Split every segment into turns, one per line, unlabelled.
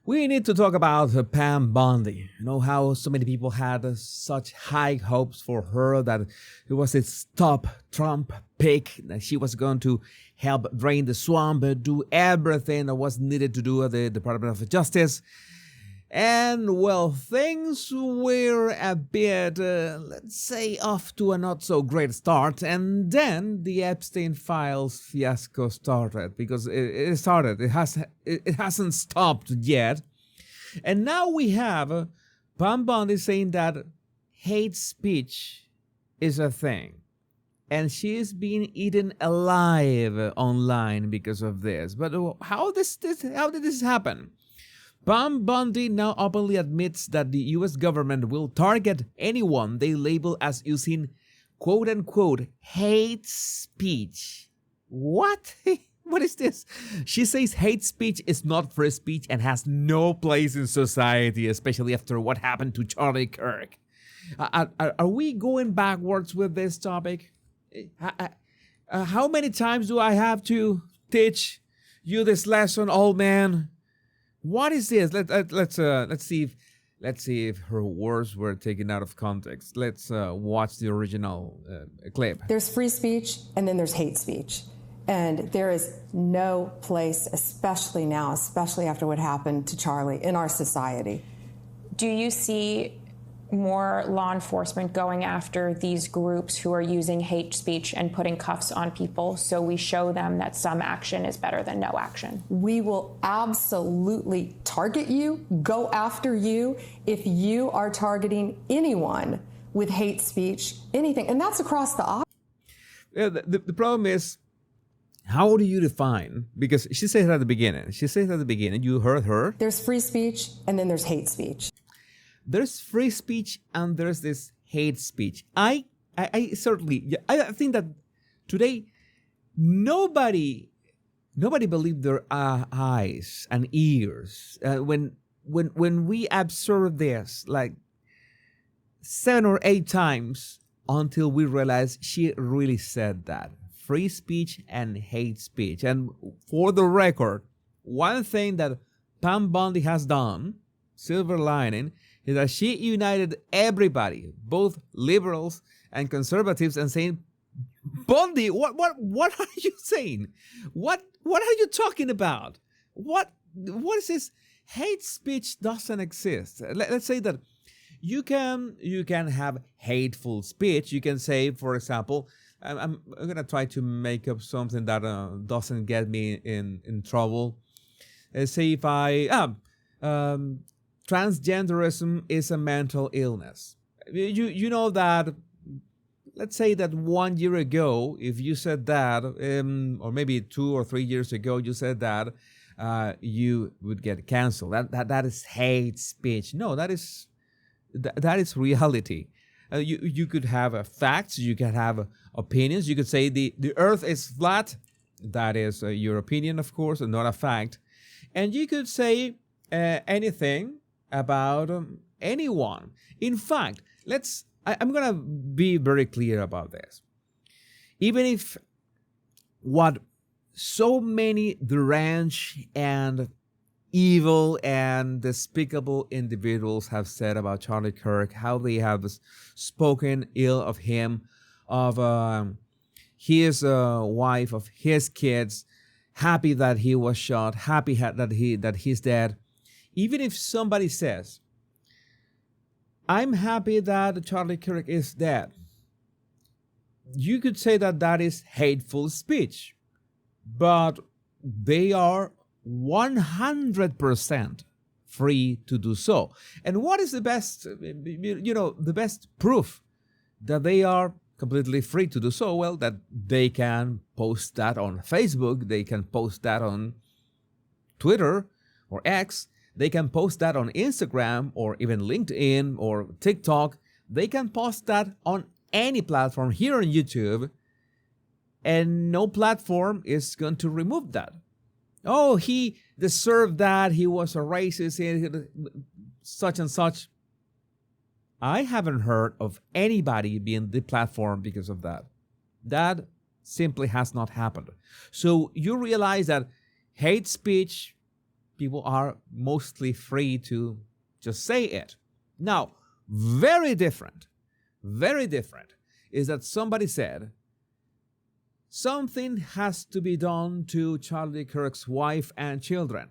We need to talk about Pam Bondi. You know how so many people had such high hopes for her that it was its top Trump pick, that she was going to help drain the swamp, do everything that was needed to do at the Department of Justice. And well, things were a bit, let's say, off to a not so great start. And then the Epstein files fiasco started because it started. It hasn't stopped yet. And now we have Pam Bondi saying that hate speech is a thing. And she is being eaten alive online because of this. But how did this happen? Pam Bondi now openly admits that the US government will target anyone they label as using quote-unquote hate speech. What? What is this? She says hate speech is not free speech and has no place in society, especially after what happened to Charlie Kirk. Are we going backwards with this topic? How many times do I have to teach you this lesson, old man? What is this? Let's see if her words were taken out of context. Let's watch the original clip.
There's free speech and then there's hate speech. And there is no place, especially now, especially after what happened to Charlie, in our society.
Do you see more law enforcement going after these groups who are using hate speech and putting cuffs on people so we show them that some action is better than no action?
We will absolutely target you, go after you if you are targeting anyone with hate speech, anything. And that's across the aisle.
Yeah, the problem is, how do you define? Because she said at the beginning. You heard her.
There's free speech and then there's hate speech.
There's free speech and there's this hate speech. I certainly, I think that today nobody believed their eyes and ears when we observed this like 7 or 8 times until we realized she really said that. Free speech and hate speech. And for the record, one thing that Pam Bondi has done, silver lining, is that she united everybody, both liberals and conservatives, and saying, Bondi, what are you saying? What are you talking about? What is this? Hate speech doesn't exist. Let's say that you can have hateful speech. You can say, for example, I'm gonna try to make up something that doesn't get me in trouble. Say if transgenderism is a mental illness. You know that, let's say that 1 year ago, if you said that, or maybe 2 or 3 years ago, you said that, you would get canceled. That is hate speech. No, that is reality. You could have facts, you could have opinions. You could say the earth is flat. That is your opinion, of course, and not a fact. And you could say anything about anyone. In fact, I'm going to be very clear about this. Even if what so many deranged and evil and despicable individuals have said about Charlie Kirk, how they have spoken ill of him, of his wife, of his kids, happy that he was shot, happy that he's dead. Even if somebody says, I'm happy that Charlie Kirk is dead, you could say that that is hateful speech, but they are 100% free to do so. And what is the best, the best proof that they are completely free to do so? Well, that they can post that on Facebook, they can post that on Twitter or X, they can post that on Instagram or even LinkedIn or TikTok. They can post that on any platform here on YouTube, and no platform is going to remove that. Oh, he deserved that. He was a racist, such and such. I haven't heard of anybody being deplatformed because of that. That simply has not happened. So you realize that hate speech, people are mostly free to just say it. Now, very different is that somebody said something has to be done to Charlie Kirk's wife and children.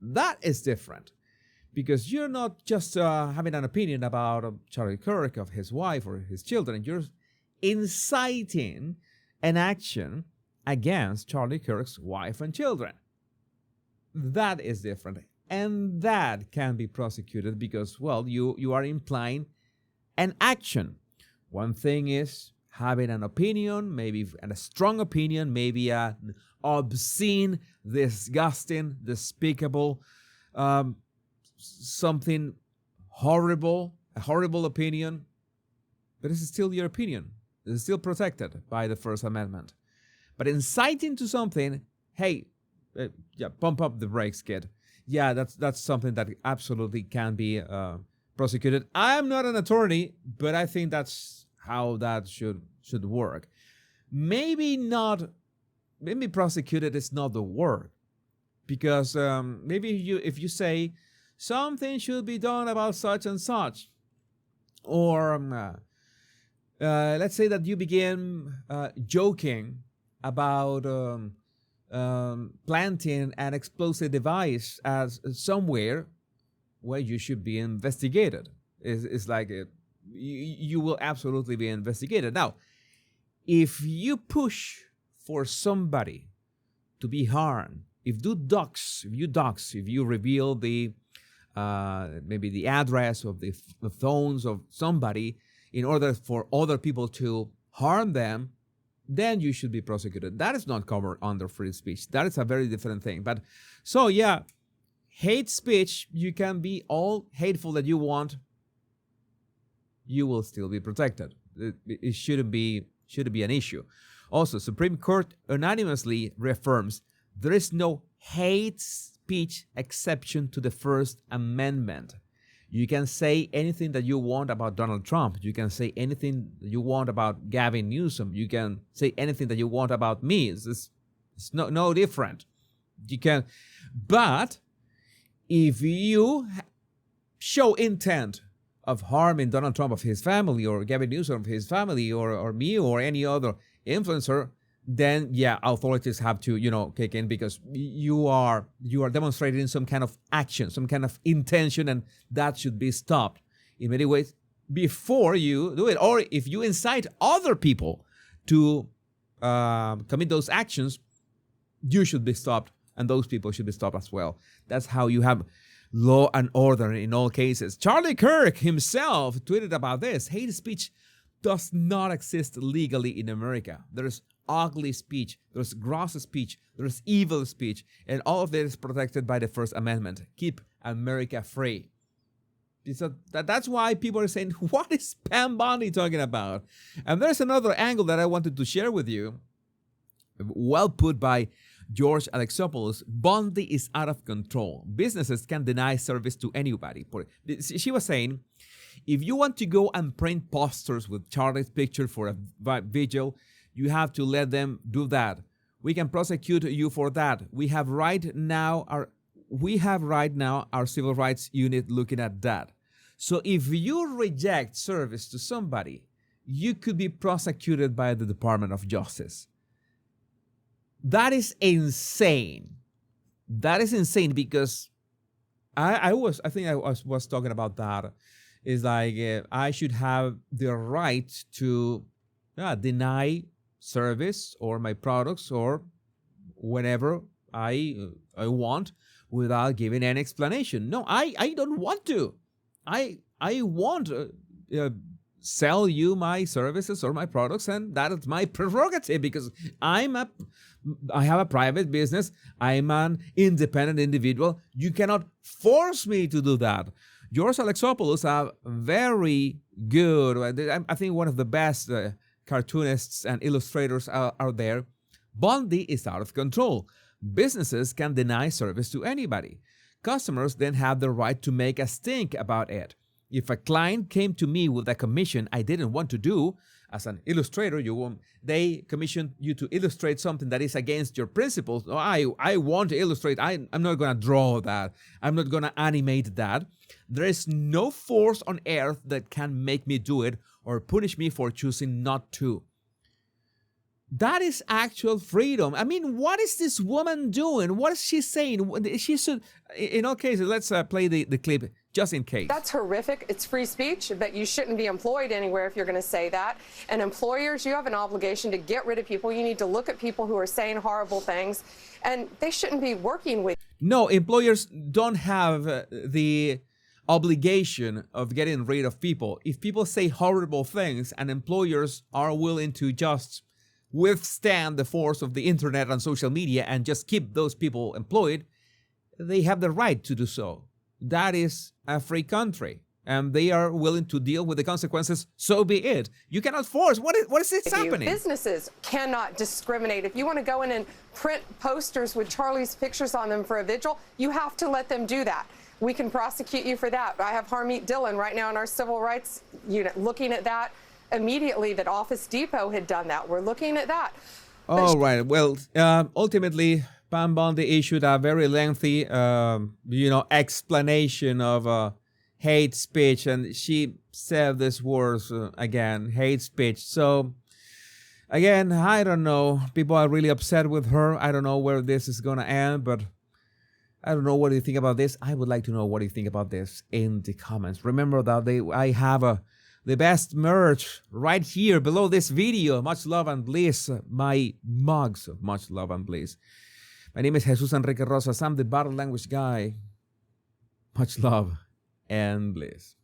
That is different, because you're not just having an opinion about Charlie Kirk, of his wife or his children. You're inciting an action against Charlie Kirk's wife and children. That is different. And that can be prosecuted because, well, you are implying an action. One thing is having an opinion, maybe a strong opinion, maybe an obscene, disgusting, despicable, something horrible, a horrible opinion, but it's still your opinion. It's still protected by the First Amendment. But inciting to something, hey, pump up the brakes, kid. Yeah, that's something that absolutely can be prosecuted. I am not an attorney, but I think that's how that should work. Maybe prosecuted is not the word, because maybe if you say something should be done about such and such, or let's say that you begin joking about planting an explosive device as somewhere where you should be investigated. It's like you will absolutely be investigated. Now, if you push for somebody to be harmed, if you reveal the maybe the address of the phones of somebody in order for other people to harm them, then you should be prosecuted. That is not covered under free speech. That is a very different thing. But so yeah, hate speech, you can be all hateful that you want, you will still be protected. It shouldn't be an issue. Also, Supreme Court unanimously reaffirms there is no hate speech exception to the First Amendment. You can say anything that you want about Donald Trump. You can say anything you want about Gavin Newsom. You can say anything that you want about me. It's no different. You can, but if you show intent of harming Donald Trump, of his family, or Gavin Newsom, of his family, or me, or any other influencer, then yeah, authorities have to, kick in, because you are demonstrating some kind of action, some kind of intention, and that should be stopped in many ways before you do it. Or if you incite other people to commit those actions, you should be stopped, and those people should be stopped as well. That's how you have law and order in all cases. Charlie Kirk himself tweeted about this. Hate speech does not exist legally in America. There's ugly speech, there's gross speech, there's evil speech, and all of it is protected by the First Amendment. Keep America free. So that's why people are saying, what is Pam Bondi talking about? And there's another angle that I wanted to share with you, well put by George Alexopoulos. Bondi is out of control. Businesses can deny service to anybody. She was saying, if you want to go and print posters with Charlie's picture for a vigil, you have to let them do that. We can prosecute you for that. We have right now our civil rights unit looking at that. So if you reject service to somebody, you could be prosecuted by the Department of Justice. That is insane. That is insane, because I was talking about that. It's like I should have the right to deny service or my products or whatever I want without giving any explanation. No, I don't want to. I want sell you my services or my products, and that is my prerogative, because I have a private business. I'm an independent individual. You cannot force me to do that. George Alexopoulos are very good. I think one of the best cartoonists and illustrators out there. Bondi is out of control. Businesses can deny service to anybody. Customers then have the right to make a stink about it. If a client came to me with a commission I didn't want to do, as an illustrator, they commission you to illustrate something that is against your principles. Oh, I want to illustrate. I'm not going to draw that. I'm not going to animate that. There is no force on earth that can make me do it or punish me for choosing not to. That is actual freedom. I mean, what is this woman doing? What is she saying? She should, in all cases, let's play the clip just in case.
That's horrific. It's free speech, but you shouldn't be employed anywhere if you're going to say that. And employers, you have an obligation to get rid of people. You need to look at people who are saying horrible things, and they shouldn't be working with.
No, employers don't have the obligation of getting rid of people. If people say horrible things and employers are willing to just withstand the force of the internet and social media and just keep those people employed, they have the right to do so. That is a free country, and they are willing to deal with the consequences. So be it. You cannot force. What is this happening?
Businesses cannot discriminate. If you want to go in and print posters with Charlie's pictures on them for a vigil, you have to let them do that. We can prosecute you for that. I have Harmeet Dillon right now in our civil rights unit looking at that immediately, that Office Depot had done that. We're looking at that.
All right. Well, ultimately, Pam Bondi issued a very lengthy, explanation of hate speech, and she said these words again, hate speech. So, again, I don't know. People are really upset with her. I don't know where this is going to end, but I don't know what you think about this. I would like to know what you think about this in the comments. Remember that I have the best merch right here below this video. Much love and bliss. My mugs of much love and bliss. My name is Jesus Enrique Rosas. I'm the bottle language guy. Much love and bliss.